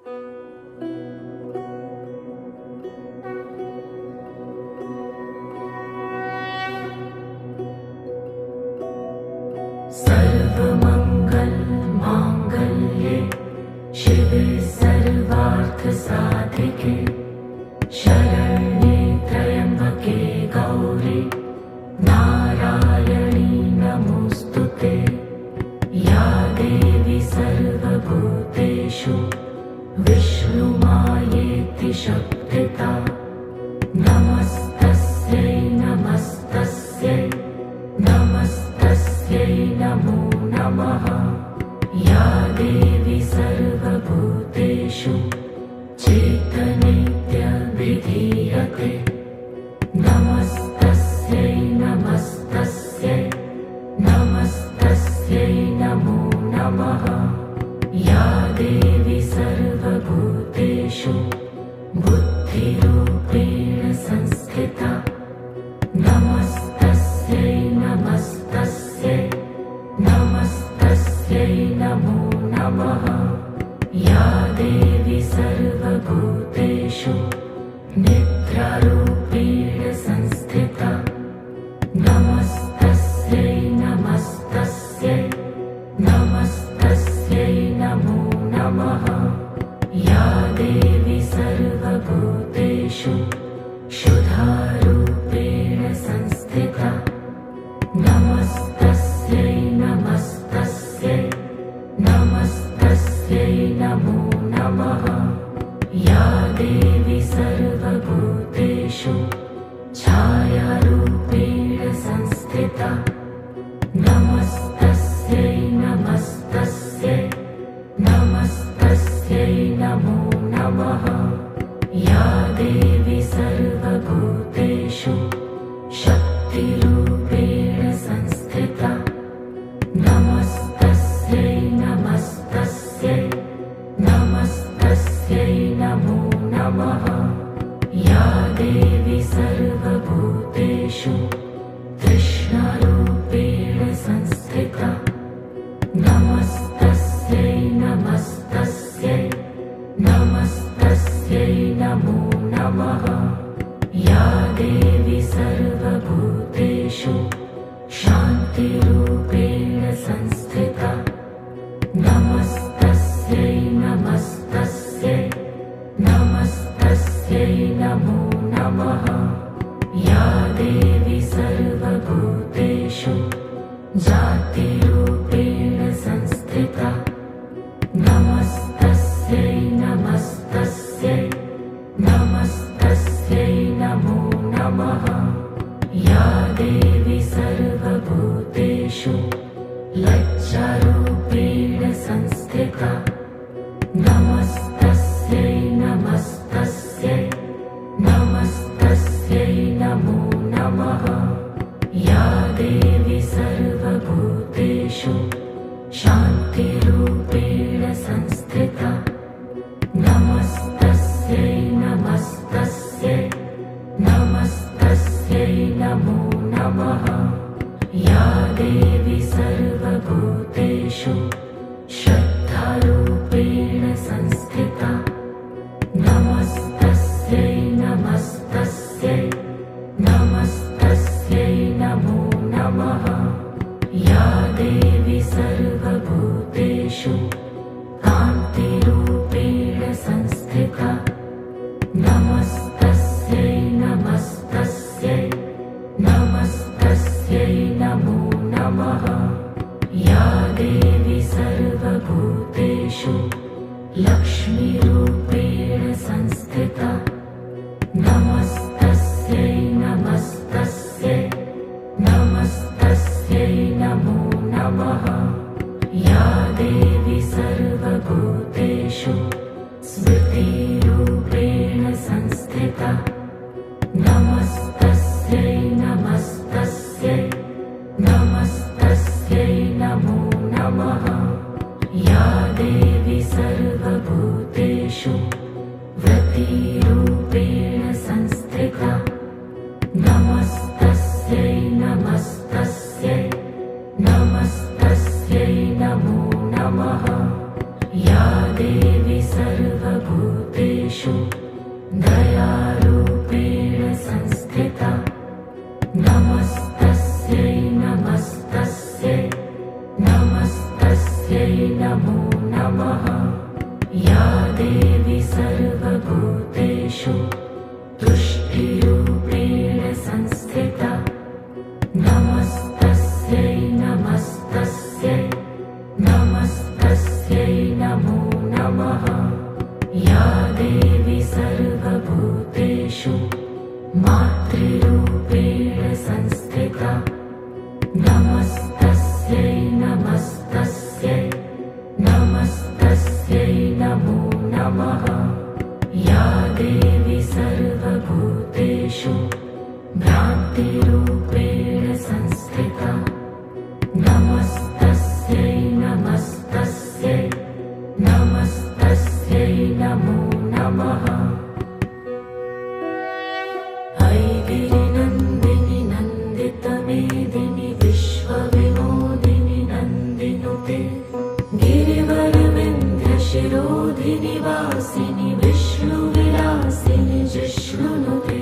सर्वमङ्गलमाङ्गल्ये शिवे सर्वार्थसाधिके शरण्ये त्र्यम्बके गौरी नारायणी नमोऽस्तुते। या देवी सर्वभूतेषु विष्णुमायेति शक्तिता नमस्तस्यै नमस्तस्यै नमस्तस्यै नमो नमः। या देवी सर्वभूतेषु चेतनेत्यभिधीयते नमस्तस्यै नमस्तस्यै नमस्तस्यै नमो नमः। या देवी सर्वभूतेषु बुद्धिरूपेण संस्थिता नमस्तस्यै नमस्तस्यै नमस्तस्यै नमो नमः। या देवी सर्वभूतेषु निद्रारूपेण संस्थिता नमस्तस्यै नमस्तस्यै नमस्तस्यै नमो नमः। या देवी सर्वभूतेषु शुद्धारूपेण संस्थिता नमस्तस्यै नमस्तस्यै नमस्तस्यै नमो नमः। या देवी सर्वभूतेषु छायारूपेण संस्थिता नमस्तस्यै नमस्तस्यै नमस्तस्यै नमो नमः। या देवी सर्वभूतेषु शक्तिरूपेण संस्थिता नमस्तस्यै नमस्तस्यै नमस्तस्यै नमो नमः। या देवी सर्वभूतेषु तृष्णारूपेण संस्थिता नमस्तस्यै नमस्तस्यै नमस्तस्यै नमो नमः। या देवी सर्वभूतेषु शान्तिरूपेण संस्थिता नमस्तस्यै नमस्तस्यै नमस्तस्यै नमो नमः। या देवी सर्वभूतेषु जातिरूपेण संस्थिता नमस्तस्यै नमस्तस्यै नमस्तस्यै नमो नमः। या देवी सर्वभूतेषु लज्जारूपेण संस्थिता नमस्तस्यै नमस्तस्यै नमस्तस्यै नमो नमः। या देवी सर्वभूतेषु शान्तिरूपेण संस्थिता नमस्तस्यै नमस्तस्यै नमस्तस्यै नमो नमः। या देवी सर्वभूतेषु श्रद्धारूपेण संस्थिता नमस्तस्यै नमस्तस्यै नमस्तस्यै नमो नमः। या देवी सर्वभूतेषु कान्तिरूपेण संस्थिता नमस्तस्यै नमस्तस्यै नमस्तस्यै नमो नमः। या देवी सर्वभूतेषु लक्ष्मीरूपेण संस्थिता नमस्तस्यै नमस्तस्यै नमस्तस्यै नमो नमः। या देवी सर्वभूतेषु स्मृतिरूपेण संस्थिता नमस्तस्यै नमस्तस्यै नमस्तस्यै नमो नमः। या देवी सर्वभूतेषु व्रतिरूपेण संस्थिता नमस्तस्यै नमस्तस्यै नमस्तस्यै नमो नमः। या देवी सर्वभूतेषु दयारूपेण संस्थिता नमस्तस्यै नमस्तस्यै नमस्तस्यै नमो नमः या देवी सर्वभूतेषु तुष्टिरूपेण संस्थिता नमस्तस्यै नमस्तस्यै नमस्तस्यै नमो नमः या देवी सर्वभूतेषु मातृरूपेण संस्थिता नमस्तस्यै नमस्तस्यै नमस्तस्यै नमो नमः या देवी सर्वभूतेषु भ्रान्तिरूपेण संस्थिता नमस्तस्यै नमस्तस्यै नमस्तस्यै नमो नमः ऐगिरिनन्दिनि नन्दितमेदिनि विश्वविनोदिनि नन्दिनुते गिरिवरविन्ध्यशिरोधिनि वासिनि विष्णुविलासिनि जिष्णुनुते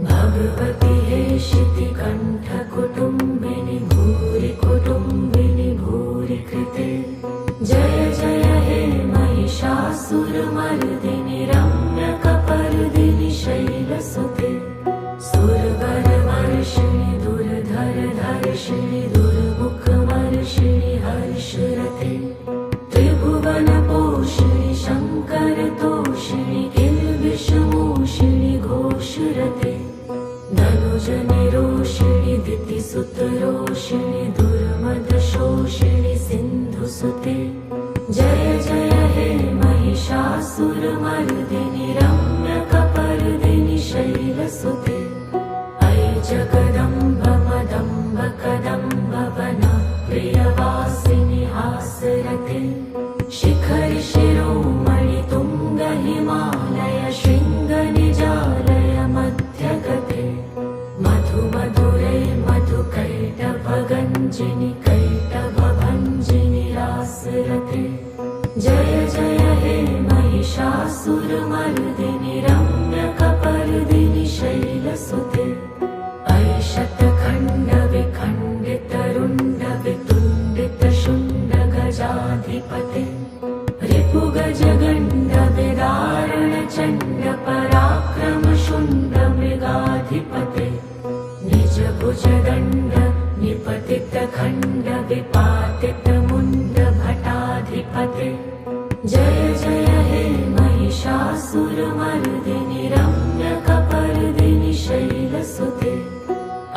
भगवति हेशितिकण्ठकुटुम्बिनि भूरि कुटुम्बिनि भूरि कृते जय जय हे महिषासुरमर्दिनि रम्यकपर्दिनि शैलसुते सुरवरवर्षिणि दुर्धरधर्षिणि दुर्मुखवर्षिणि हर्षरते त्रिभुवनपोषिणि शङ्करतोषिणि किल्बिषमोषिणि घोषरते धनुजनिरोषिणि दितिसुतरोषिणि दुर्मदशोषिणि सिन्धुसुते जय जय हे महिषासुरमर्दिनि रम्यकपर्दिनि शैलसुते अयि जगदम्ब मदम्ब कदम्ब वनप्रियवासिनि हासरते शिखरि शिरोमणि तुङ्ग हिमालय शृङ्गनिजालय मध्यगते मधु मधुरै मधुकैटभगञ्जिनि कैटभभञ्जिनि रासरते जय जय हे महिषासुरमर्दिनि रम्यकपर्दिनि शैलसुते अयि शतखण्डविखण्डितरुण्डवितुण्डितशुण्ड गजाधिपते रिपुगजगण्ड विदारणचण्ड पराक्रम शुण्ड मृगाधिपते निजभुजदण्ड निपतितखण्ड विपातितमुण्ड भटाधिपते जय जय हे महिषासुरमर्दिनि रम्यकपर्दिनि शैलसुते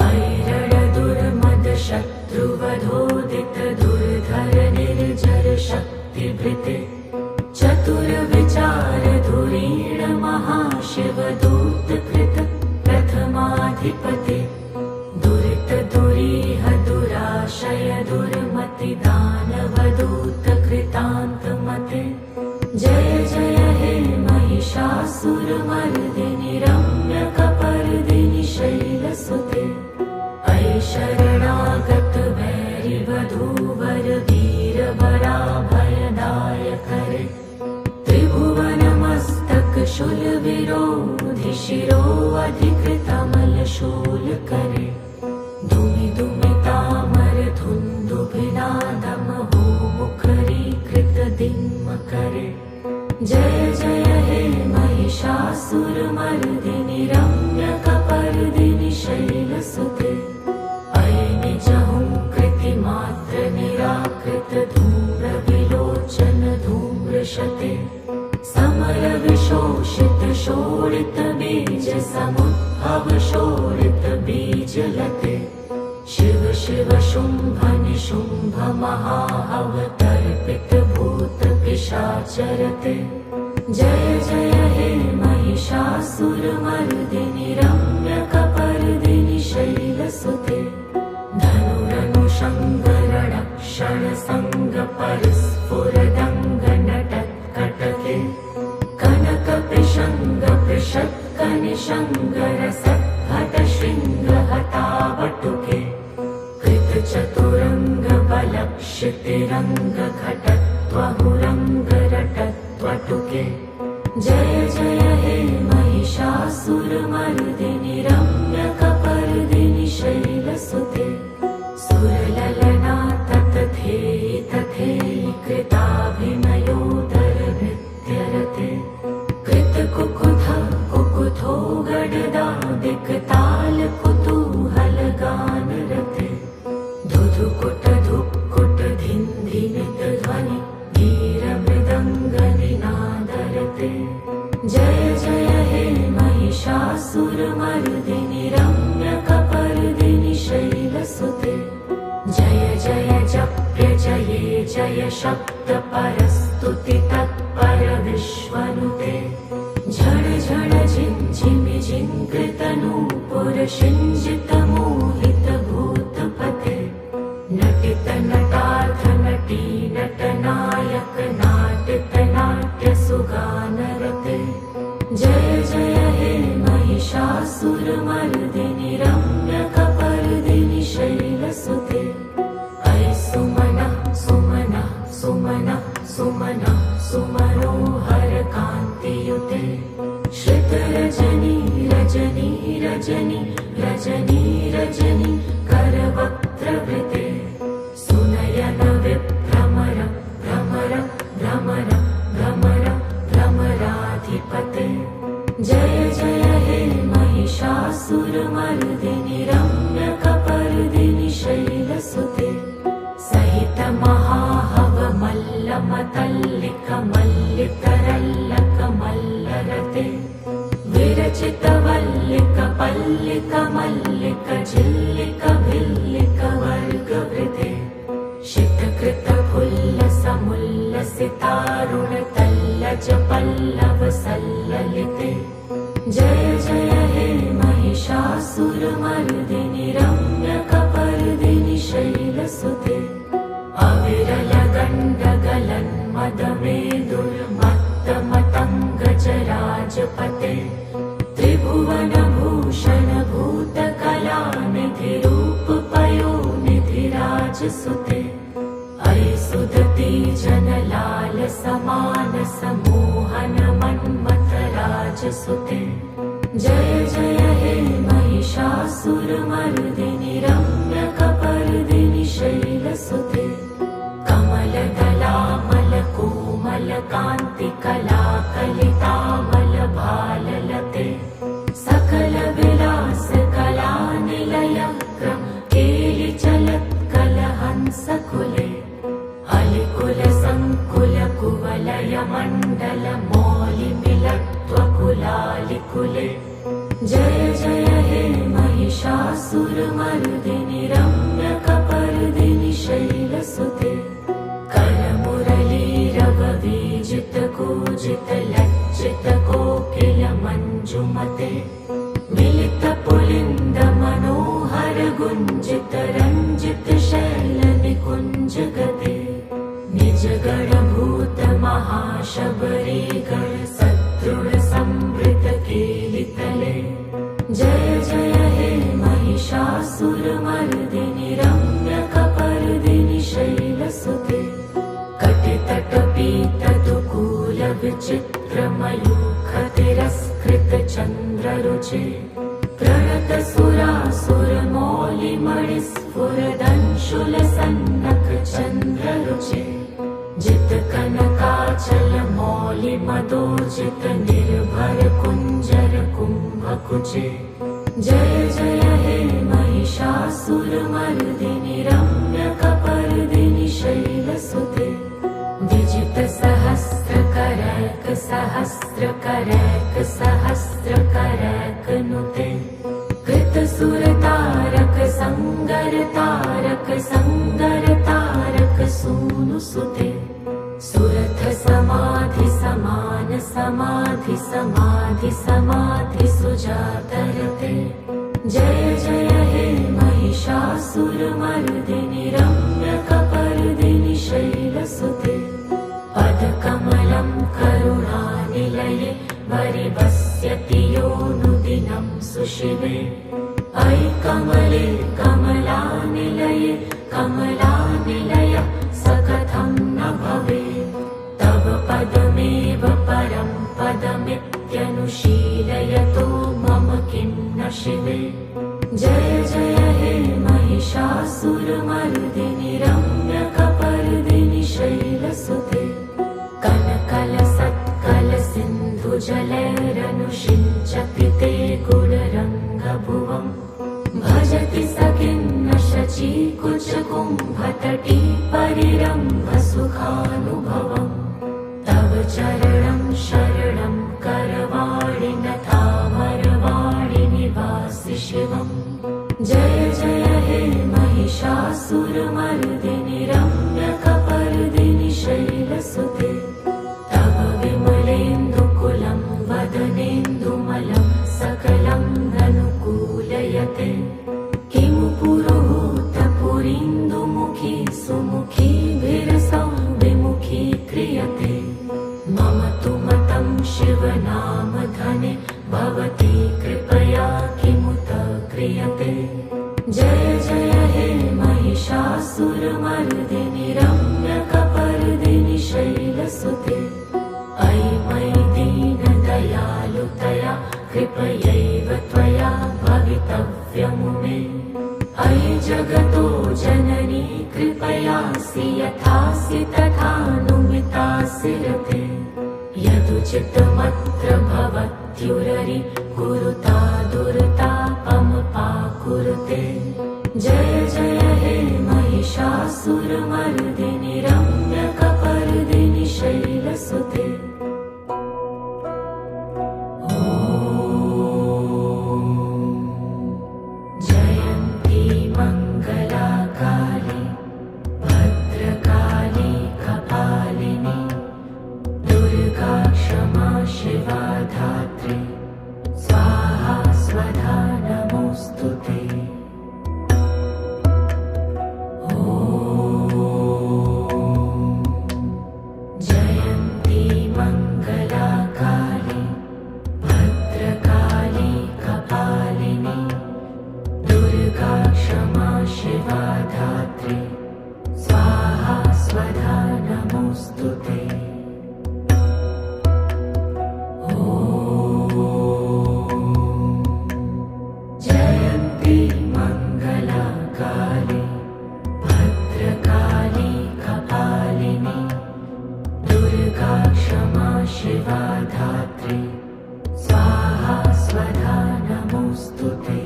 ऐरणदुर्मद शत्रुवधोदित दुर्धर निर्जर शक्तिभृते चतुरविचार धुरीण महाशिवदूतकृत प्रथमाधिपते दुरित दुरीह दुराशय दुर्मति दानवदूतकृतान्तमते जय जय हे महिषासुरमर्दिनि रम्यकपर्दिनि शैलसुते अयि शरणागत भैरिवधूवर वीरवराभयदायकरे त्रिभुवनमस्तक शूलविरोधि शिरोऽधिकृतमलशूलकरे दुमि दुमितामर धुन्दुभिनादमहो मुखरीकृतदिम्मकरे जय जय हे महिषासुरमर्दिनि रम्यकपर्दिनि शैलसुते अयि निजहुङ्कृतिमात्र निराकृत धूम्रविलोचन धूम्रशते समरविशोषित शोणित बीज समुद्भव शोणित बीजलते शिव शिव शुम्भ निशुम्भ महाहवतर्पित भूत पिशाचरते जय जय हे महिषासुरमर्दिनि रम्यकपर्दिनि शैलसुते धनुरनुशङ्करणक्षणसङ्ग परिस्फुरदङ्गनटत्कटके कनकपिशङ्ग पृषत्कनिशङ्गरसद्भटशृङ्गहतावटुके कृतचतुरङ्ग बलक्षितिरङ्ग घटत्वहुरङ्ग रटत्व महाबटुके जय जय हे महिषासुरमर्दिनि रम्यकपर्दिनि शैलसुते सुरललना ततथेयि तथेयि कृताभिनयोदरनृत्यरते कृतकुकुथ कुकुथो गडदा दिक्ताल कुतूहलगानरते धुधुकुट धुक्कुट धिन्धिनित ध्वनि धीरमृदङ्गनिनादरते जय जय हे महिषासुरमर्दिनि रम्यकपर्दिनि शैलसुते जय जय जप्य जये जय शब्दपरस्तुति तत्पर विश्वनुते झड झड झिञ्झिमि झिङ्कृतनूपुर शिञ्जित मोहित भूतपते नटित नटार्थ नटी नटनायक नाटित नाट्य सुगानरते जय जय हे महिषासुरमर्दिनि रम्यकपर्दिनि शैलसुते ऐ सुमनः सुमनः सुमनः सुमनः सुमनोहर कान्तियुते श्रितरजनी रजनी रजनी रजनी रजनी करवक्त्रवृते सुनयन विभ्रमर भ्रमर भ्रमर भ्रमर भ्रमराधिपते जय जय हे महिषासुरमर्दिनि रम्यकपर्दिनि शैलसुते सहित महाहव मल्लमतल्लिक मल्लितरल्लक मल्लरते विरचित वल्लिक पल्लिक मल्लिक झिल्लिक भिल्लिक वर्गवृते शितकृत फुल्लसमुल्लसितारुण तल्लज पल्लव सल्ललिते जय जय हे महिषासुरमर्दिनि रम्यकपर्दिनि शैलसुते अविरल गण्डगलन् मदमेदुर्मत्तमतङ्गजराजपते त्रिभुवनभूषण भूतकलानिधि रूपपयोनिधि राजसुते ऐ सुदती जनलाल समान समोहन मन्मथ राजसुते जय जय हे महिषासुरमर्दिनि रम्यकपर्दिनि शैलसुते कमलदलामल कोमल कान्ति कलाकलितामल भाललते सकल विलास कलानिलय क्रम केलि चलत्कलहंसकुले अलिकुल संकुल कुवलय मण्डल मौलिमिलत्वकुलालिकुले जय जय हे महिषासुरमर्दिनि रम्यकपर्दिनि शैलसुते करमुरलीरववीजित कूजित लज्जित कोकिल मञ्जुमते मिलित पुलिन्द मनोहर गुञ्जित रञ्जित शैल निकुञ्ज गते निज गणभूत महाशबरी गण सदृढ संवृत केलितले जय जय हे महिषासुरमर्दिनि रम्यकपर्दिनि शैलसुते कटितटपीतदुकूल विचित्रमयूखतिरस्कृत चन्द्ररुचे प्रणत सुरासुरमौलिमणिस्फुरदंशुल सन्नक चन्द्ररुचे जित कनकाचल मौलि मदोजित निर्भर कुञ्जर कुम्भकुचे जय जय हे महिषासुरमर्दिनि रम्यकपर्दिनि शैलसुते विजित सहस्रकरैक सहस्रकरैक सहस्रकरैक नुते कृत सुरतारक संगर तारक संगर तारक सूनुसुते सुरथ समाधि समान समाधि समाधि समाधि सुजातरते जय जय हे महिषासुरमर्दिनि रम्यकपर्दिनि शैलसुते पदकमलं करुणानिलये वरिवस्यति योऽनुदिनं सुशिवे ऐ कमले कमलानिलये कमलानिलय सकथं न भवेत् तव तव पदमेव परं पदमित्यनुशीलयतो मम किं न शिवे। जय जय हे महिषासुरमर्दिनि रम्यकपर्दिनि शैलसुते। कनकलसत्कलसिन्धुजलैरनुषिञ्चति ते गुणरङ्गभुवम्। भजति स किन्न शचीकुचकुम्भतटी परिरम्भसुखानुभवम्। तव चरणं शरणं करवाणि नथामरवाणि निवासि शिवम्। जय जय हे महिषासुरमर्दिनि रम्यकपर्दिनि शैलसुते। तव विमलेन्दुकुलं वदनेन्दुमलं सकलं ननुकूलयते। किमु पुरुहूतपुरीन्दुमुखी सुमुखीभिरसौ विमुखी क्रियते। मम तु मतं शिवनामधने भवती कृपया किमुत क्रियते। जय जय हे महिषासुरमर्दिनि रम्यकपर्दिनि शैलसुते। अयि मयि दीनदयालुतया कृपयैव त्वया भवितव्यमुमे। अयि जगतो जननी कृपयासि यथासि तथानुमितासि रते। यदुचितमत्र भवत्युररि कुरुता दुर्तापमपाकुरुते। जय जय हे महिषासुरमर्दिनि रम्यकपर्दिनि शैलसुते। जयन्ती मङ्गलाकाली भद्रकाली कपालिनी दुर्गा क्षमा शिवा धात्री। स्वाहा स्वधा नमोऽस्तुते। जयन्ती मङ्गलाकाली भद्रकाली कपालिनी दुर्गा क्षमा शिवा धात्री। स्वाहा स्वधा नमोऽस्तुते। जयन्ती मङ्गलाकाली भद्रकाली कपालिनी दुर्गा क्षमा शिवा धात्री। स्वाहा स्वधा नमोऽस्तुते।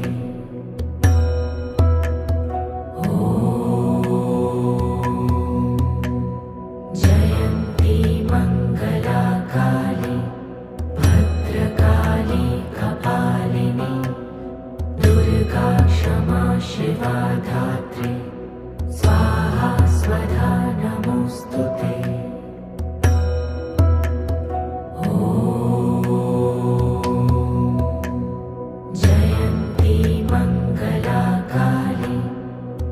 जयन्ती मङ्गलाकाली भद्रकाली कपालिनी दुर्गा क्षमा शिवा धात्री। स्वाहा स्वधा नमोऽस्तुते। जयन्ती मङ्गलाकाली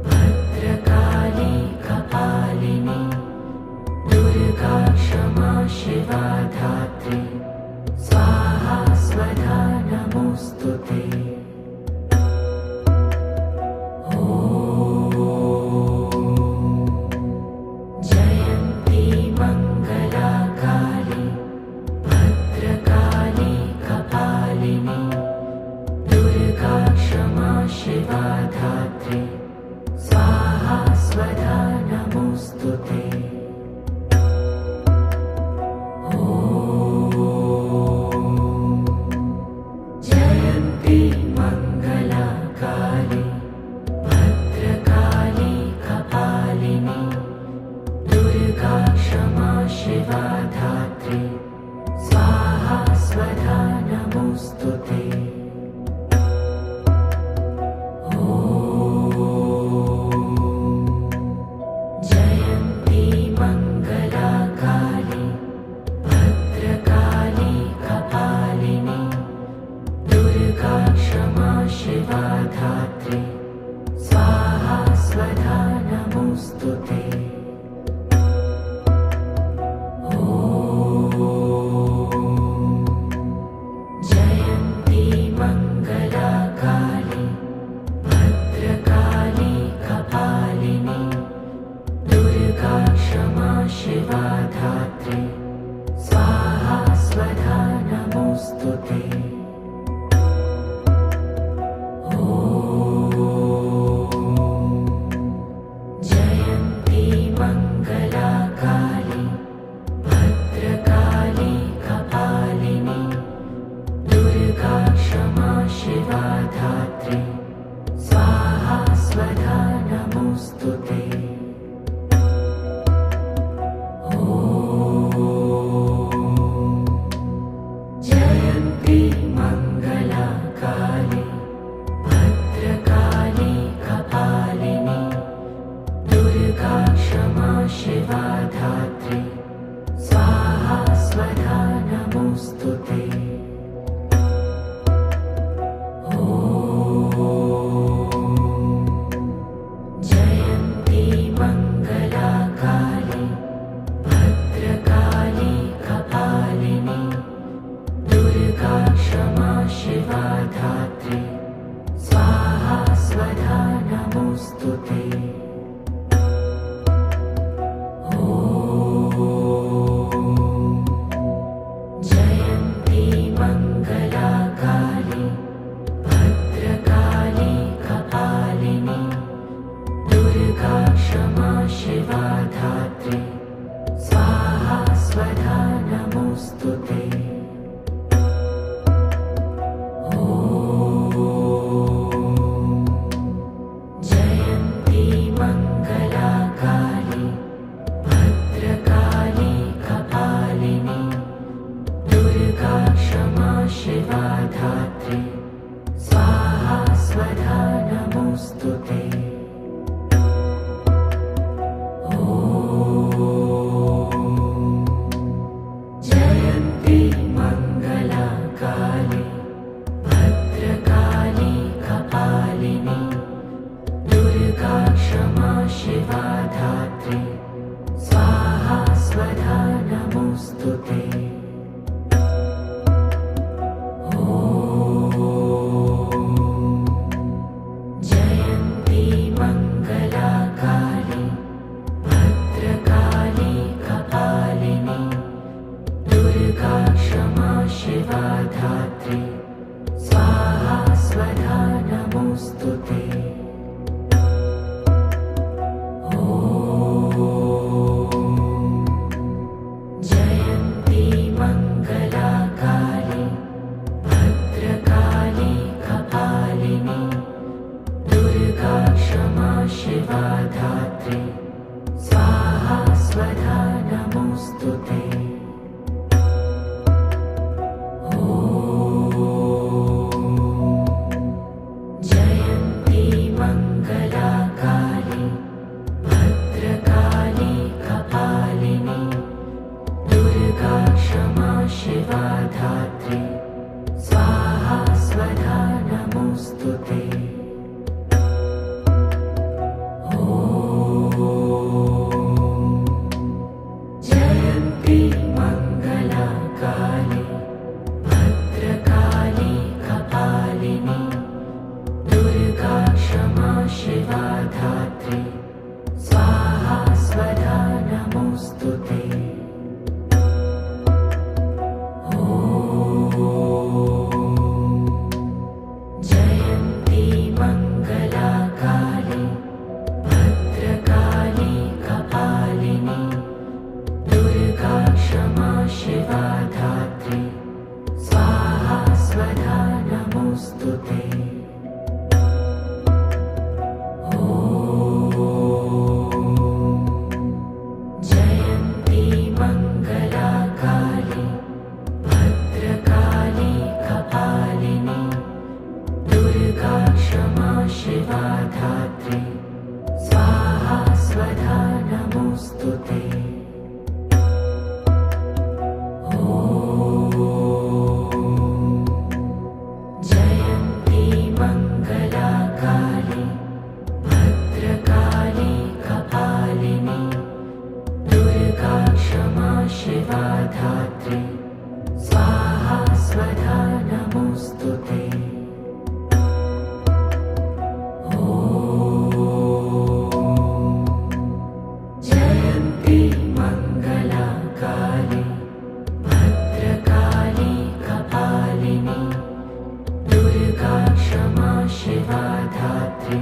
भद्रकाली कपालिनी दुर्गा क्षमा शिवा धात्री। स्वाहा स्वधा नमोऽस्तुते। जयन्ती मङ्गलाकाली भद्रकाली कपालिनी दुर्गा क्षमा शिवा धात्री। स्वाहा स्वधा नमोऽस्तुते। जयन्ती मङ्गलाकाली भद्रकाली कपालिनी दुर्गा क्षमा शिवा धात्री। स्वाहा स्वधा नमोऽस्तुते। जयन्ती मङ्गलाकाली भद्रकाली कपालिनी दुर्गा क्षमा शिवा धात्री। स्वाहा स्वधा नमोऽस्तुते। धात्री स्वाहा स्वधा नमोऽस्तुते। जयन्ती मङ्गला काली भद्रकाली कपालिनी दुर्गा क्षमा शिवा धात्री स्वाहा स्वधा नमोऽस्तुते। जयन्ती मङ्गला काली भद्रकाली कपालिनी दुर्गा क्षमा शिवा धात्री स्वाहा स्वधा नमोऽस्तुते। जयन्ती मङ्गला काली भद्रकाली कपालिनी दुर्गा क्षमा शिवा धात्री स्वाहा स्वधा नमोऽस्तुते। जयन्ती मङ्गला काली भद्रकाली कपालिनी दुर्गा क्षमा शिवा धात्री स्वाहा स्वधा नमोऽस्तुते। जयन्ती मङ्गला काली भद्रकाली कपालिनी दुर्गा क्षमा शिवा धात्री स्वाहा स्वधा नमोऽस्तुते। जयन्ती मङ्गला काली भद्रकाली कपालिनी दुर्गा क्षमा शिवा धात्री स्वाहा स्वधा नमोऽस्तुते। जयन्ती मङ्गला काली भद्रकाली कपालिनी दुर्गा क्षमा शिवा धात्री स्वाहा स्वधा नमोऽस्तुते। जयन्ती मङ्गला काली भद्रकाली कपालिनी दुर्गा क्षमा शिवा धात्री स्वाहा स्वधा नमोऽस्तुते। जयन्ती मङ्गला काली भद्रकाली कपालिनी दुर्गा क्षमा शिवा धात्री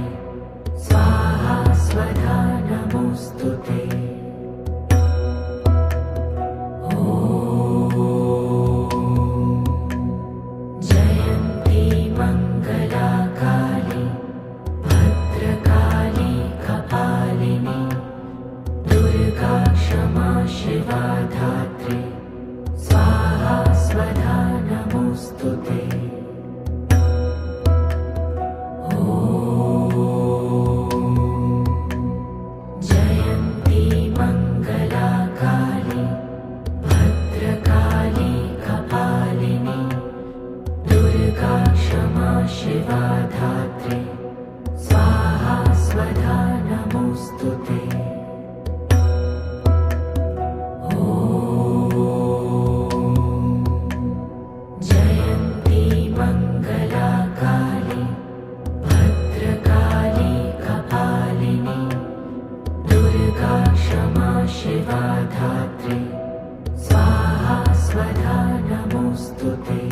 स्वाहा स्वधा नमोऽस्तुते। जयन्ती मङ्गला काली भद्रकाली कपालिनी दुर्गा क्षमा शिवा धात्री स्वाहा स्वधा नमोऽस्तुते। जयन्ती मङ्गला काली भद्रकाली कपालिनी दुर्गा क्षमा शिवा धात्री स्वाहा स्वधा नमोऽस्तुते। जयन्ती मङ्गला काली भद्रकाली कपालिनी दुर्गा क्षमा शिवा धात्री स्वाहा स्वधा नमोऽस्तुते।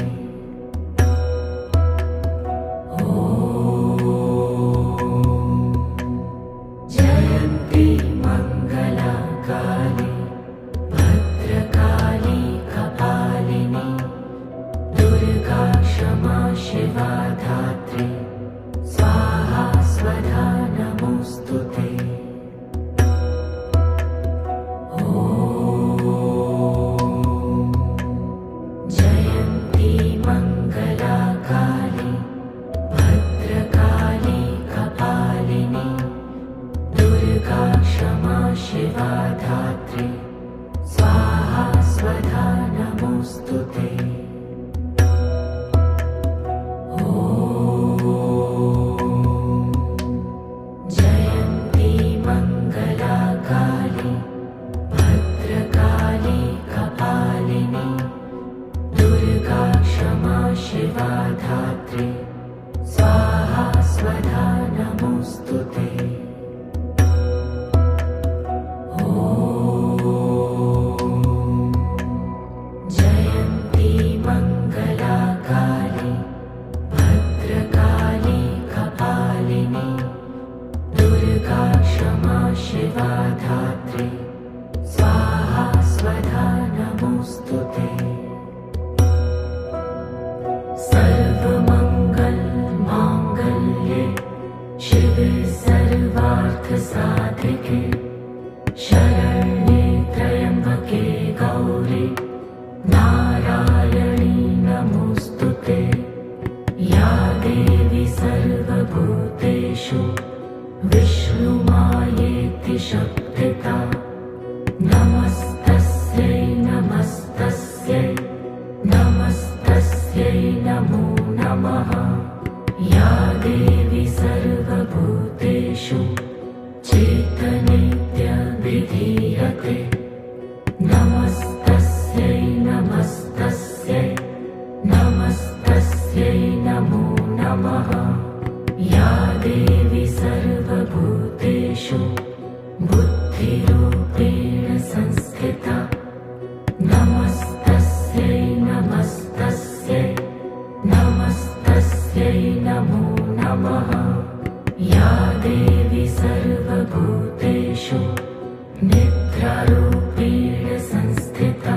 जयन्ती मङ्गला काली भद्रकाली कपालिनी दुर्गा क्षमा शिवा धात्री स्वाहा स्वधा नमोऽस्तुते। जयन्ती शिवा धात्री स्वाहा स्वधा नमोऽस्तुते। जयन्ती मंगला काली भद्रकाली कपालिनी दुर्गा क्षमा शिवा धात्री स्वाहा स्वधा नमोऽस्तुते। सर्वमंगल मांगल्ये शिवे सर्वार्थ साधिके शरण्ये त्र्यंबके गौरी नारायणी नमोऽस्तुते। या देवी सर्वभूतेषु विष्णुमायेति शक्तिता नमस्तस्यै नमस्तस्यै नमस्तस्यै नमो नमः। या देवी सर्वभूतेषु चेतनेत्यभिधीयते नमस्तस्यै नमस्तस्यै नमस्तस्यै नमो नमः। या देवी सर्वभूतेषु बुद्धिरूपेण संस्थिता नमस्तस्यै नमस्तस्यै नमस्तस्यै नमो नमः। या देवी सर्वभूतेषु निद्रारूपेण संस्थिता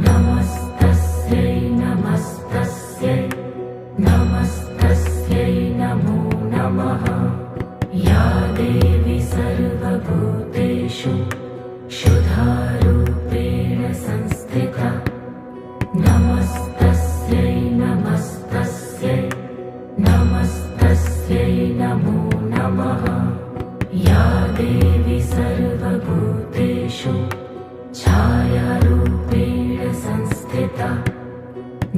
नमस्तस्यै नमस्तस्यै नमस्तस्यै नमो नमः। या देवी सर्वभूतेषु शुद्धारूपेण संस्थिता नमस्तस्यै नमस्तस्यै नमस्तस्यै नमो नमः। या देवी सर्वभूतेषु छायारूपेण संस्थिता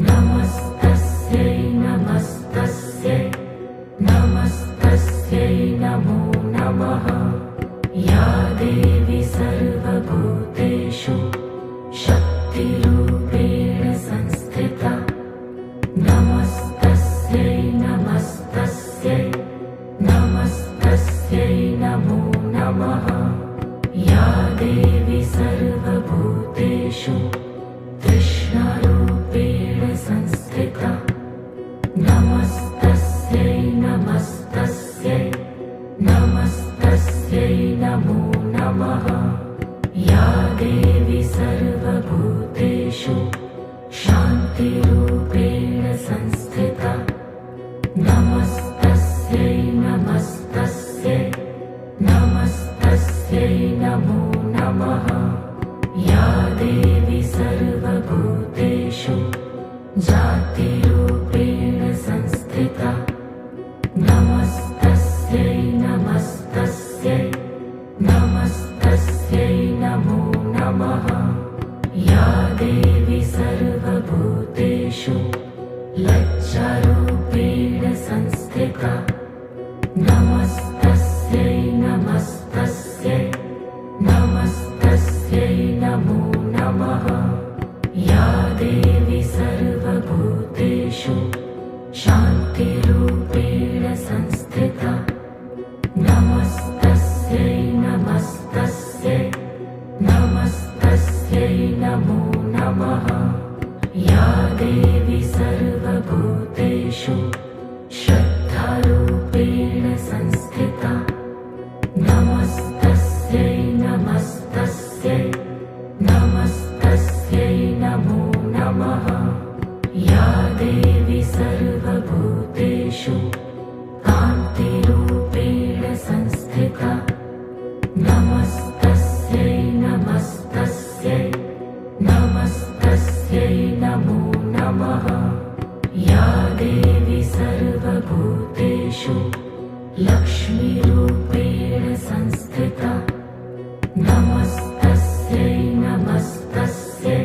नमस्तस्यै नमस्तस्यै नमस्तस्यै नमो नमः। या देवी सर्वभूतेषु शक्तिरूपेण संस्थिता नमस्तस्यै नमस्तस्यै नमस्तस्यै नमो नमः। या देवी सर्वभूतेषु तृष्णारूपेण संस्थिता नमस्तस्यै नमस्तस्यै नमस्तस्यै नमो नमः। या देवी सर्वभूतेषु शान्तिरूपेण संस्थिता नमस्तस्यै नमस्तस्यै नमस्तस्यै नमो नमः। या देवी सर्वभूतेषु जातिरूपेण संस्थिता नमस्तस्यै नमस्तस्यै नमस्तस्यै नमो नमः। या देवी सर्वभूतेषु लज्जारूपेण संस्थिता नमस्तस्यै नमस्तस्यै नमस्तस्यै नमो नमः। या देवी सर्वभूतेषु शान्तिरूपेण संस्थिता नमस्तस्यै नमस्तस्यै नमस्तस्यै नमो नमः। या देवी सर्वभूतेषु श्रद्धारूपेण संस्थिता नमस्तस्यै नमस्तस्यै नमस्तस्यै नमो नमः। या देवी सर्वभूतेषु कान्तिरूपेण संस्थिता नमस्तस्यै नमस्तस्यै नमस्तस्यै नमो नमः। या देवी सर्वभूतेषु लक्ष्मीरूपेण संस्थिता नमस्तस्यै नमस्तस्यै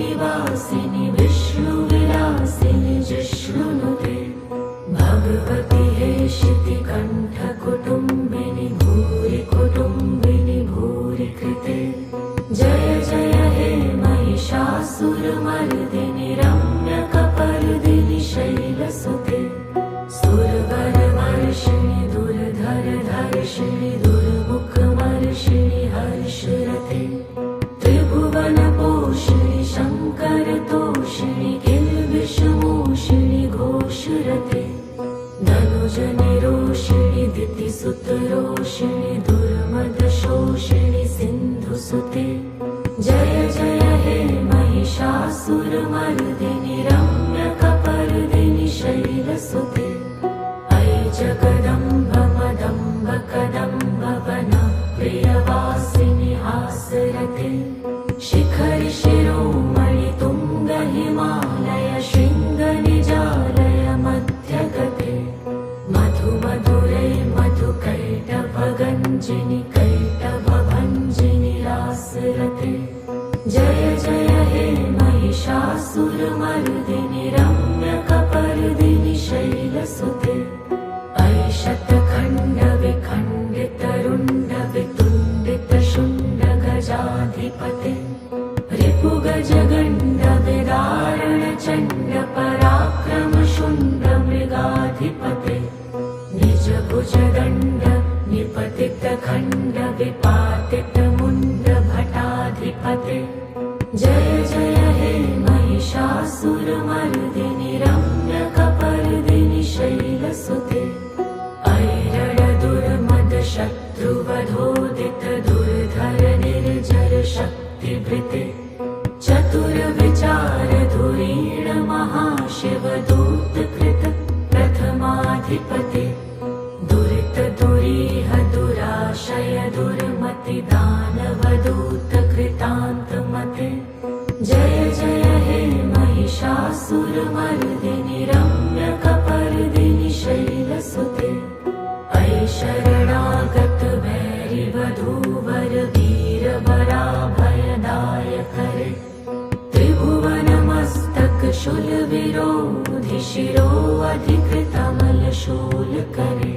निवासिनि विष्णुविलासिनि जिष्णुनुते भगवति हेशिति कण्ठकुटुम्बिनि भूरि कुटुम्बिनि भूरि कृते जय जय हे महिषासुरमर्दिनि रम्यकपर्दिनि शैलसुते सुरवरवर्षिणि दुर्धरधर्षिणि दुर्मुखमर्षिणि हर्षरते त्रिभुवनपोषिणि शङ्करतोषिणि किल्बिषमोषिणि घोषरते धनुजनिरोषिणि दितिसुतरोषिणि दुर्मदशोषिणि सिन्धुसुते जय जय हे महिषासुरमर्दिनि रम्यकपर्दिनि शैलसुते अयि जगदम्ब मदम्ब कदम्ब वन प्रियवासिनि हासरते शिखरि शिरोमणि तुङ्ग हिमालय शृङ्गनिजालय मध्यगते मधु मधुरै मधुकैटभगञ्जिनि कैटभभञ्जिनि रासरते जय जय हे महिषासुरमर्दिनि रम्यकपर्दिनि शैलसुते अयि शतखण्डविखण्डितरुण्डवितुण्डितशुण्डगजाधिपते रिपुगजगण्डविदारणचण्ड पराक्रमशुण्डमृगाधिपते निजभुजदण्ड निपतितखण्डविपातितमुण्डभटाधिपते जय जय हे महिषासुरमर्दिनि रम्यकपर्दिनि शैलसुते ऐरणदुर्मदशत्रुवधोदित दुर्धर निर्जर शक्तिभृते चतुरविचारधुरीण महाशिवदूतकृत प्रथमाधिपते दुरितदुरीह दुराशय दुर्मति दानवदूतकृतान्तमते जय जय हे महिषासुरमर्दिनि रम्यकपर्दिनि शैलसुते अयि शरणागत भैरिवधूवर वीरवराभयदायकरे त्रिभुवनमस्तक शूलविरोधि शिरोऽधिकृतमलशूलकरे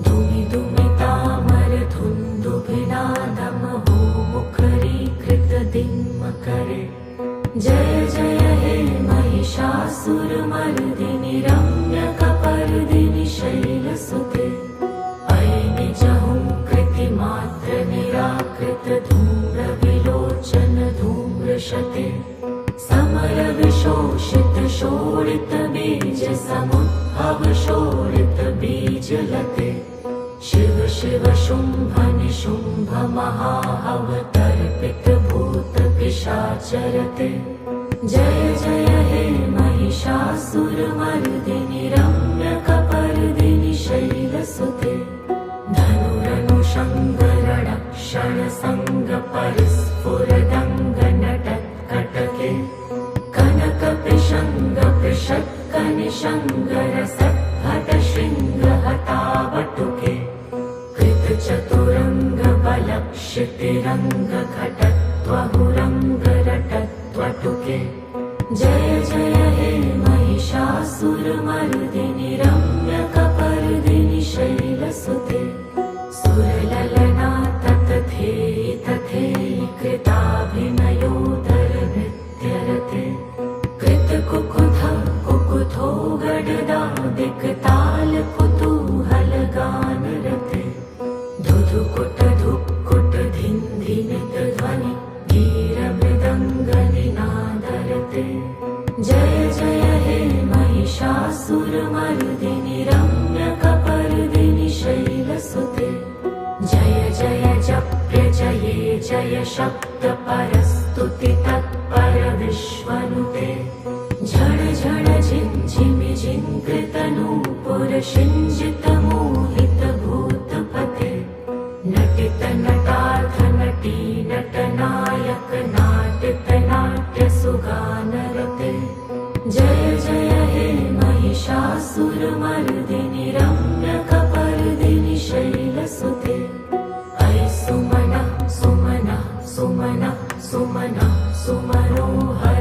दुमि दुमितामर धुन्दुभिनादमहो मुखरीकृतदिङ्मकरे जय जय हे महिषासुरमर्दिनि रम्यकपर्दिनि शैलसुते अयि निजहुङ्कृतिमात्र निराकृत धूम्रविलोचन धूम्रशते समरविशोषित शोणित बीज समुद्भव शोणित बीजलते शिव शिव शुम्भ निशुम्भ महाहवतर्पित भूत पिशाचरते जय जय हे महिषासुरमर्दिनि रम्यकपर्दिनि शैलसुते धनुरनुषङ्गरणक्षणसङ्गपरिस्फुरदङ्गनटत्कटके कनकपिशङ्गपृषत्कनिशङ्गरसद्भटशृङ्गहतावटुके कृतचतुरङ्गबलक्षितिरङ्गघटत्वहुरङ्गरटत्वटुके जय जय हे महिषासुरमर्दिनि रम्यकपर्दिनि शैलसुते सुरललना ततथेयि तथेयि कृताभिनयोदरनृत्यरते कृतकुकुथ कुकुथो गडदा दिक्ताल कुतूहलगानरते धुधुकुट धुक्कुट धिन्धिनित ध्वनि धीरमृदङ्गनिनादरते जय जय हे महिषासुरमर्दिनि रम्यकपर्दिनि शैलसुते जय जय जप्य जये जय शब्द परस्तुति तत्पर विश्वनुते झण झण झिञ्झिमि झिङ्कृतनूपुर शिञ्जित मोहित भूतपते नटित नटार्थ नटी नटनायक नाटित नाट्य सुगानरते जय जय हे महिषासुरमर्दिनि रम्यकपर्दिनि शैलसुते अयि सुमनः सुमनः सुमनः सुमनः सुमनोहर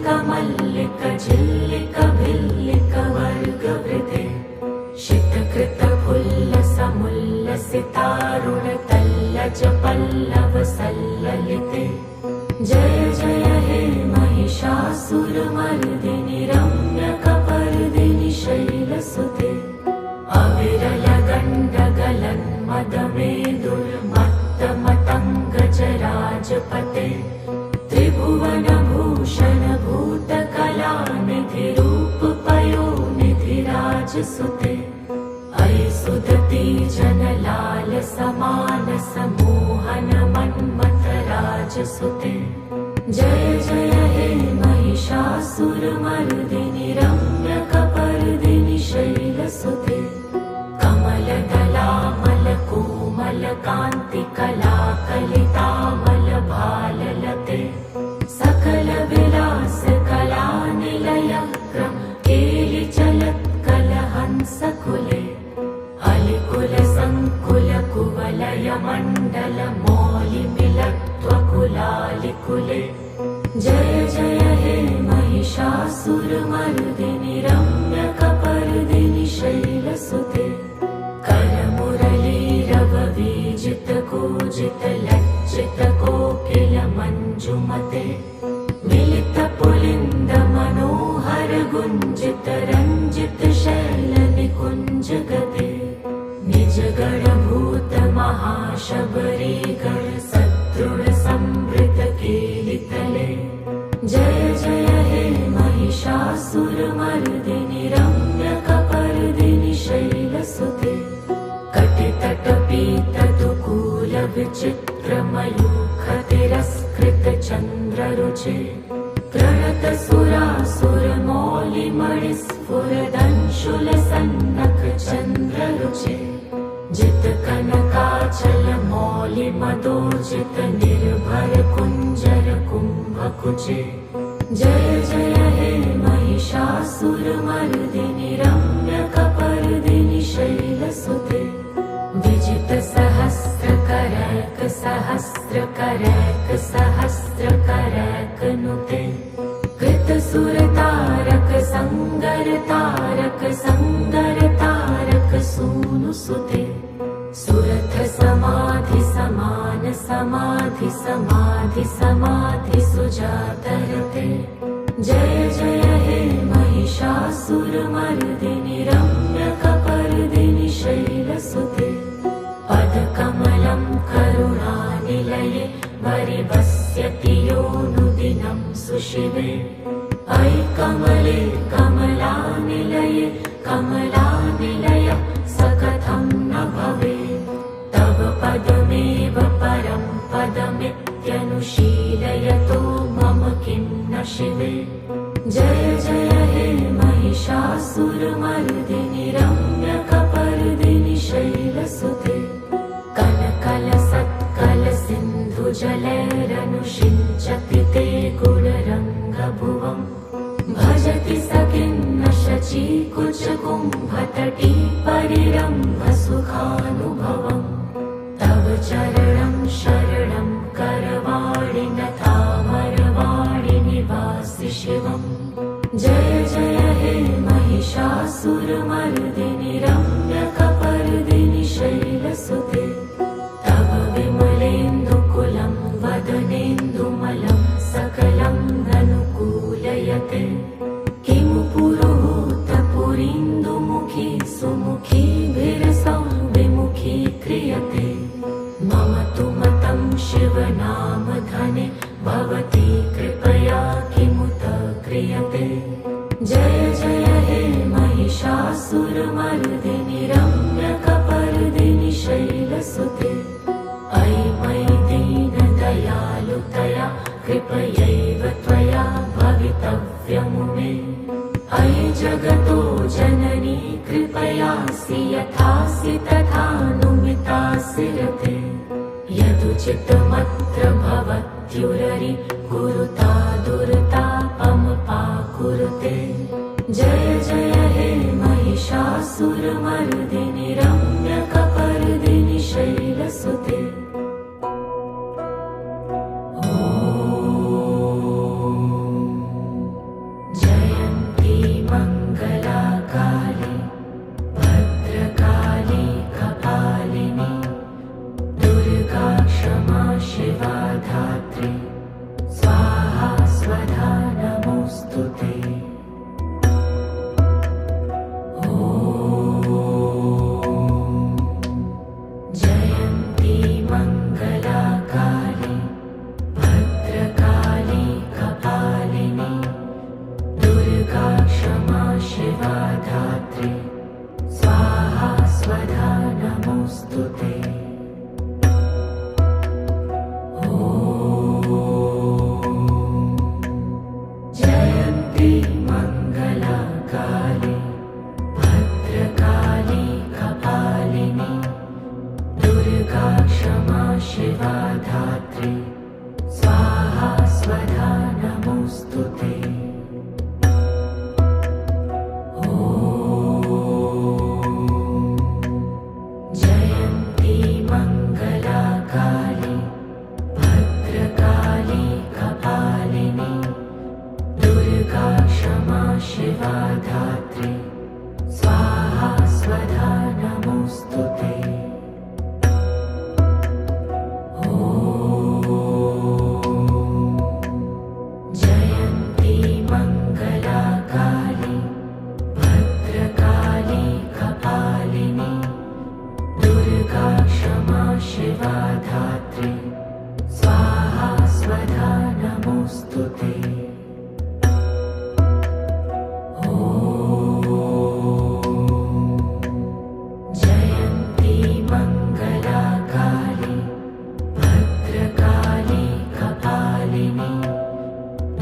मल्लिक झिल्लिक भिल्लिक वर्गवृते शितकृत फुल्लसमुल्लसितारुण तल्लज पल्लव सल्ललिते जय जय हे महिषासुरमर्दिनि रम्यकपर्दिनि शैलसुते अविरल गण्डगलन्मदमेदुर्मत्तमतङ्गजराजपते त्रिभुवनभूषण भूतकलानिधि रूपपयोनिधि राजसुते अयि सुदती जनलाल समानस मोहन मन्मथ राजसुते जय जय हे महिषासुरमर्दिनि रम्यकपर्दिनि शैलसुते कमलदलामलकोमलकान्तिकलाकलितामलभाललते सकलविलासकलानिलयक्रम केलिचलत्कलहंसकुले अलिकुलसङ्कुलकुवलयमण्डलमौलिमिलत्वकुलालिकुले जय जय हे महिषासुरमर्दिनि रम्यकपर्दिनि शैलसुते करमुरलीरववीजितकूजितलज्जितकोकिलमञ्जुमते मिलितपुलिन्दमनोहरगुञ्जितरञ्जितशैलनिकुञ्जगते निजगणभूतमहाशबरीगण सदृढसंवृतकेलितले जय जय हे महिषासुरमर्दिनि रम्यकपर्दिनि शैलसुते कटितटपीतदुकूलविचित्रमयूखतिरस्कृतचन्द्ररुचे प्रणतसुरासुरमौलिमणिस्फुरदंशुलसन्नखचन्द्ररुचे जितकनकाचलमौलिमदोर्जितनिर्भरकुञ्जरकुम्भकुचे जय जय हे महिषासुरमर्दिनि रम्यकपर्दिनि शैलसुते विजितसहस्रकरैकसहस्रकरैकसहस्रकरैकनुते कृतसुरतारकसङ्गरतारकसङ्गरतारकसूनुसुते सुरथसमाधिसमानसमाधिसमाधिसुजातरते जय जय हे महिषासुरमर्दिनि रम्यकपर्दिनि शैलसुते पदकमलं करुणानिलये वरिवस्यति योऽनुदिनं सुशिवे अयि कमले कमलानिलये कमलानिलय स कथं न भवेत् तव पदमेव परं पदमित्यनुशीलयतो मम किं न शिवे जय जय हे महिषासुरमर्दिनि रम्यकपर्दिनि शैलसुते कलकलसत्कलसिन्धुजलैरनुषिञ्चति ते गुणरङ्गभुवम् भजति स किं न शचीकुचकुम्भतटी परिरम्भसुखानुभवम् तव चरणं शरणं करवाणि नतामरवाणि निवासि शिवम् जय जय हे महिषासुरमर्दिनि रम्यकपर्दिनि शैलसुते तव विमलेन्दुकुलं वदनेन्दुमलं सकलं ननुकूलयते किमु पुरुहूतपुरीन्दुमुखी सुमुखीभिरसौ विमुखी क्रियते मम तु मतं शिवनामधने भवती कृपया किमुत क्रियते जय जय हे महिषासुरमर्दिनि रम्यकपर्दिनि शैलसुते अयि मयि दीनदयालुतया कृपयैव त्वया भवितव्यमुमे अयि जगतो जननी कृपयासि यथासि तथानुमितासि रते यदुचितमत्र भवत्युररि कुरुता दुर्तापमपाकुरुते जय जय हे महिषासुरमर्दिनि रम्यकपर्दिनि शैलसुते ॐ काली भद्रकाली कपालिनी दुर्गा क्षमा शिवा धात्री स्वाहा स्वधा नमोऽस्तुते। जयन्ती मङ्गला काली भद्रकाली कपालिनी दुर्गा क्षमा शिवा धात्री स्वाहा स्वधा नमोऽस्तुते। जयन्ती मङ्गला काली भद्रकाली कपालिनी दुर्गा क्षमा शिवा धात्री स्वाहा स्वधा नमोऽस्तुते। जयन्ती मङ्गला काली भद्रकाली कपालिनी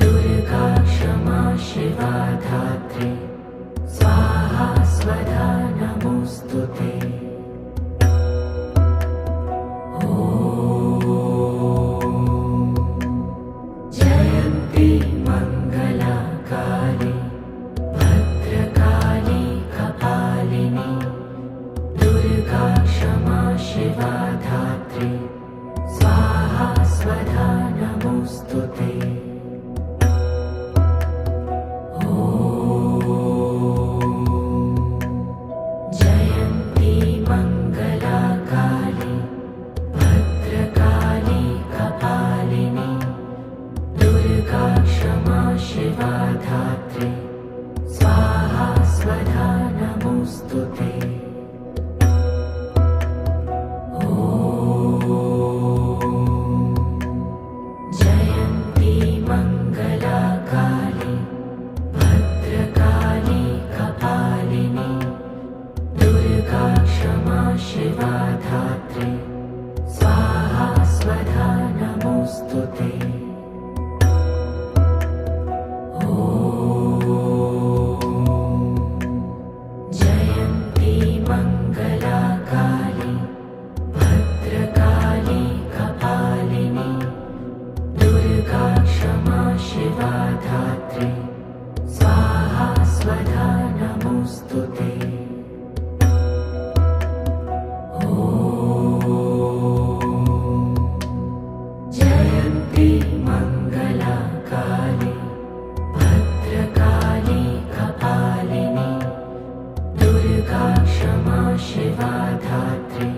दुर्गा क्षमा शिवा धात्री स्वाहा स्वधा नमोऽस्तुते। जयन्ती मङ्गला काली भद्रकाली कपालिनी दुर्गा क्षमा शिवा धात्री स्वाहा स्वधा नमोऽस्तुते। जयन्ती मङ्गला काली भद्रकाली कपालिनी दुर्गा क्षमा शिवा धात्री स्वाहा स्वधा नमोऽस्तुते। जयन्ती मङ्गला काली भद्रकाली कपालिनी दुर्गा क्षमा शिवा धात्री स्वाहा स्वधा नमोऽस्तुते। जयन्ती मङ्गला काली भद्रकाली कपालिनी दुर्गा क्षमा शिवा धात्री स्वाहा स्वधा नमोऽस्तुते। जयन्ती मङ्गला काली भद्रकाली कपालिनी दुर्गा क्षमा शिवा धात्री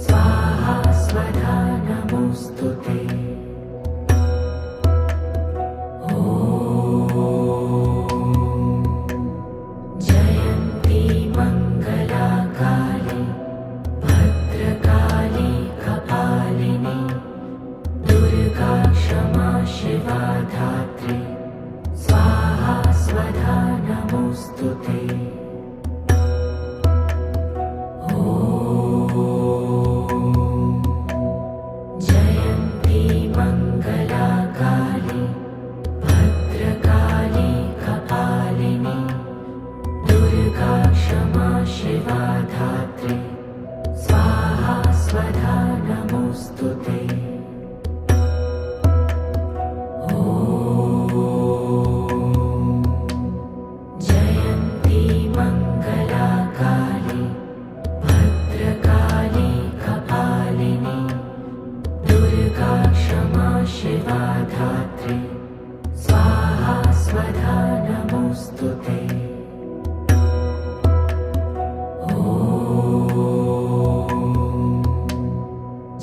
स्वाहा स्वधा नमोऽस्तुते। जयन्ती मङ्गला काली भद्रकाली कपालिनी दुर्गा क्षमा शिवा धात्री स्वाहा स्वधा नमोऽस्तुते। जयन्ती मङ्गला काली भद्रकाली कपालिनी दुर्गा क्षमा शिवा धात्री स्वाहा स्वधा नमोऽस्तुते। जयन्ती मङ्गला काली भद्रकाली कपालिनी दुर्गा क्षमा शिवा धात्री स्वाहा स्वधा नमोऽस्तुते।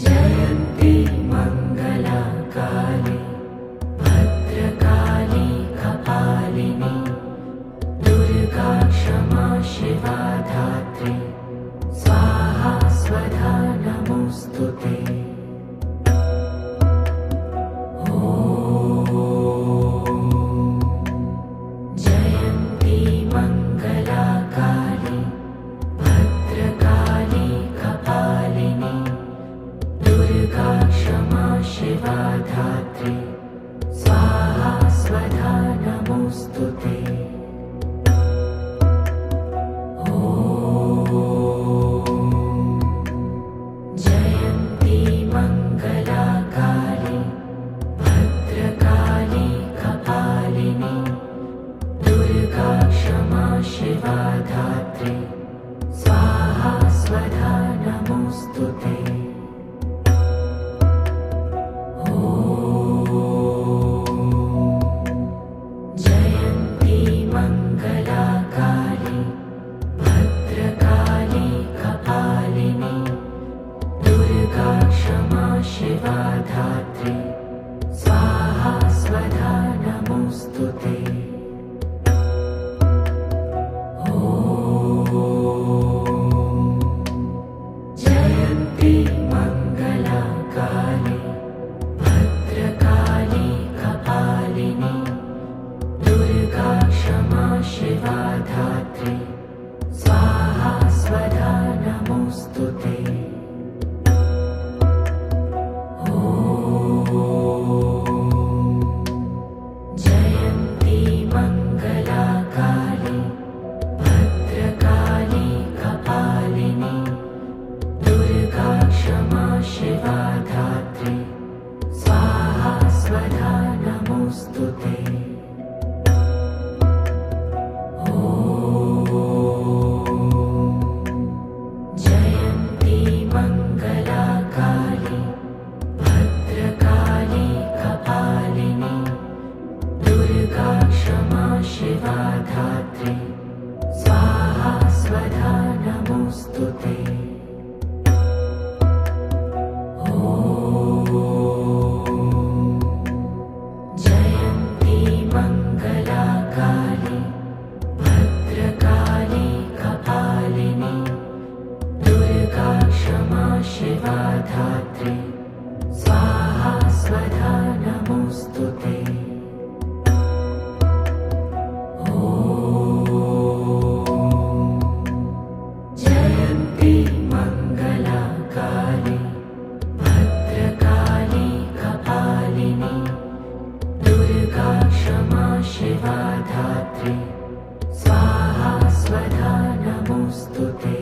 जयन्ती धात्री स्वाहा स्वधा नमोऽस्तु ते। जयन्ती मङ्गला काली भद्रकाली कपालिनी दुर्गा क्षमा शिवा धात्री स्वाहा स्वधा नमोऽस्तु ते। जयन्ती मङ्गला काली भद्रकाली कपालिनी दुर्गा क्षमा शिवा धात्री स्वाहा स्वधा नमोऽस्तु ते। जयन्ती मङ्गला काली भद्रकाली कपालिनी दुर्गा क्षमा शिवा धात्री स्वाहा स्वधा नमोऽस्तु ते। जयन्ती मङ्गला काली भद्रकाली कपालिनी दुर्गा क्षमा शिवा धात्री स्वाहा स्वधा नमोऽस्तु ते। जयन्ती मङ्गला काली भद्रकाली कपालिनी दुर्गा क्षमा शिवा धात्री स्वाहा स्वधा नमोऽस्तु ते। जयन्ती मङ्गला काली भद्रकाली कपालिनी दुर्गा क्षमा शिवा धात्री स्वाहा स्वधा नमोऽस्तु ते।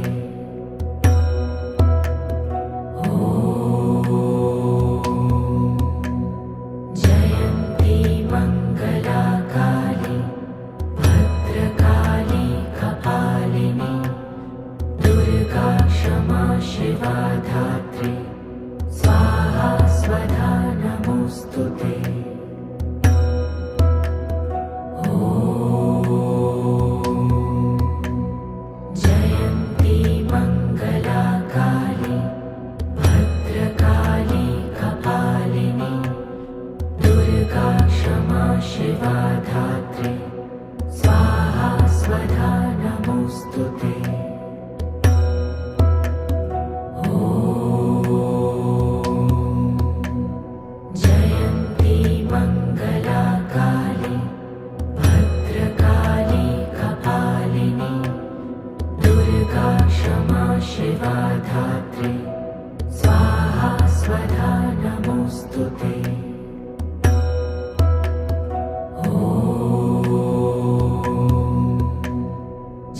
जयन्ती मङ्गला काली भद्रकाली कपालिनी दुर्गा क्षमा शिवा धात्री स्वाहा स्वधा नमोऽस्तु ते। जयन्ती मङ्गला काली भद्रकाली कपालिनी दुर्गा क्षमा शिवा धात्री स्वाहा स्वधा नमोऽस्तु ते। जयन्ती मङ्गला काली भद्रकाली कपालिनी दुर्गा क्षमा शिवा धात्री स्वाहा स्वधा नमोऽस्तु ते।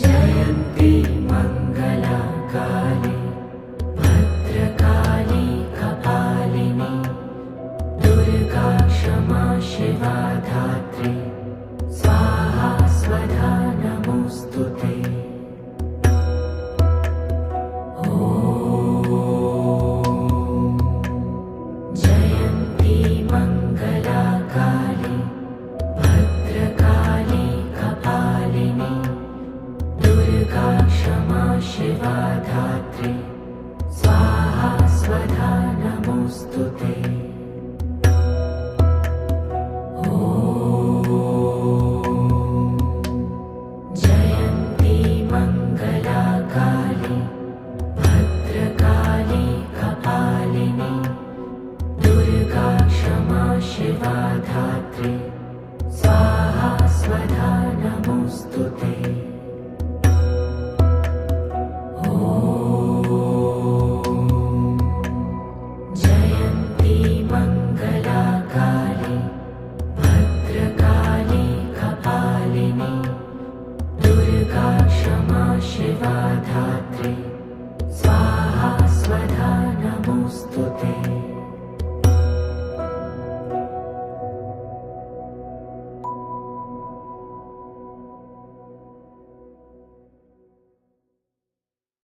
जयन्ती मङ्गला काली भद्रकाली कपालिनी दुर्गा क्षमा शिवा धात्री स्वाहा स्वधा नमोऽस्तु ते। जयन्ती मङ्गला काली भद्रकाली कपालिनी दुर्गा क्षमा शिवा धात्री स्वाहा स्वधा नमोऽस्तु